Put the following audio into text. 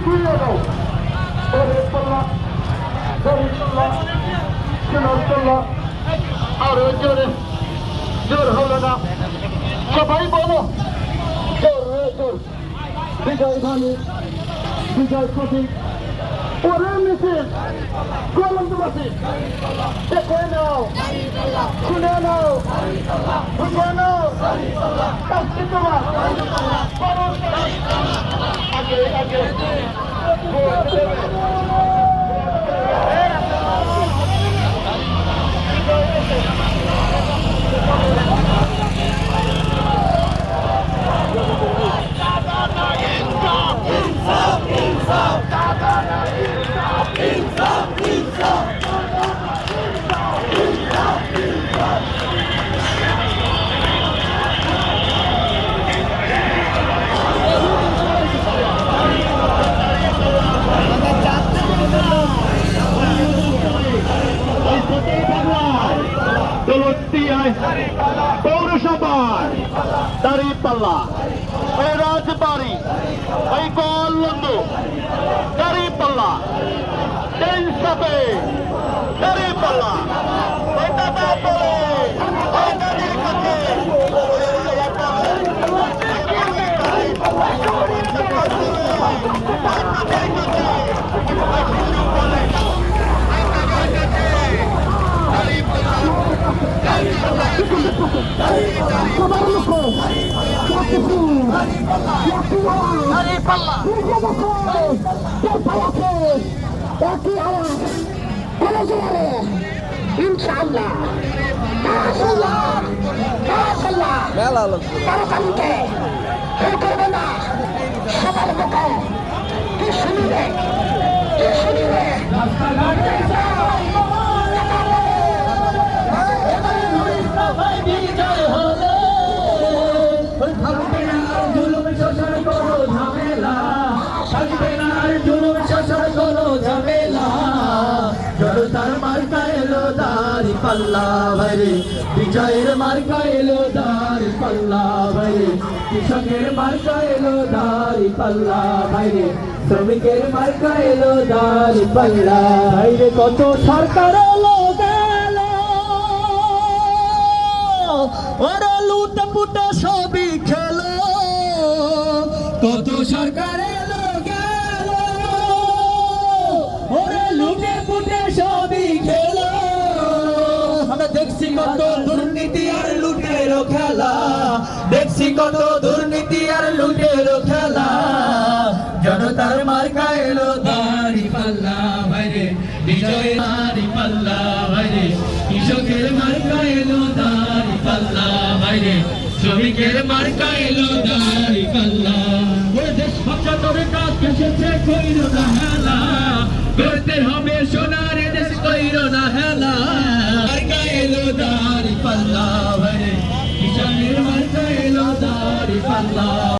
ঘুরিয়ে দাও শরীফুল্লাহ শরীফুল্লাহ সিরাজুল্লাহ আরো জোরে জোর হলো না সবাই বলো জোর জোর বিজয় ধানী বিজয় প্রতীক ওরে মিছিল গোলন্দবাসী দেখে নাও শুনে নাও বুঝে নাও কাজটি তোমার আগে আগে পৌরসভার দাঁড়িপাল্লা এই রাজবাড়ি এই গোলন্দ দাঁড়িপাল্লা টেনসাপে দাঁড়িপাল্লা ইনশাআল্লাহ মেলা লোক করবে না সবার মুখে কি শুনবে কি শুনবে জনতার মার্কা এলো দাড়ি পাল্লা ভাইরে বিজয়ের মার্কা এলো দাড়ি পাল্লা ভাইরে কৃষকের মার্কা এলো দাড়ি পাল্লা ভাইরে শ্রমিকের মার্কা এলো দাড়ি পাল্লা ভাইরে কত সরকার এলো গেল ওরা লুটে পুটে সবই খেলো কত সরকার এলো গেল ওরা লুটে পুটে সবই খেলো আমরা দেখছি কত দুর্নীতি আর লুটের খেলা দেখছি কত দুর্নীতি আর লুটের খেলা জনতার মার্কা এলো দাড়ি পাল্লা ভাইরে বিজয়ের দাড়ি পাল্লা ভাইরে কৃষকের মার্কা এলো দাড়ি পাল্লা ভাইরে শ্রমিকের মার্কা এলো দাড়ি পাল্লা ওই দেশ বাঁচা তোর কাজ এসেছে কইরো না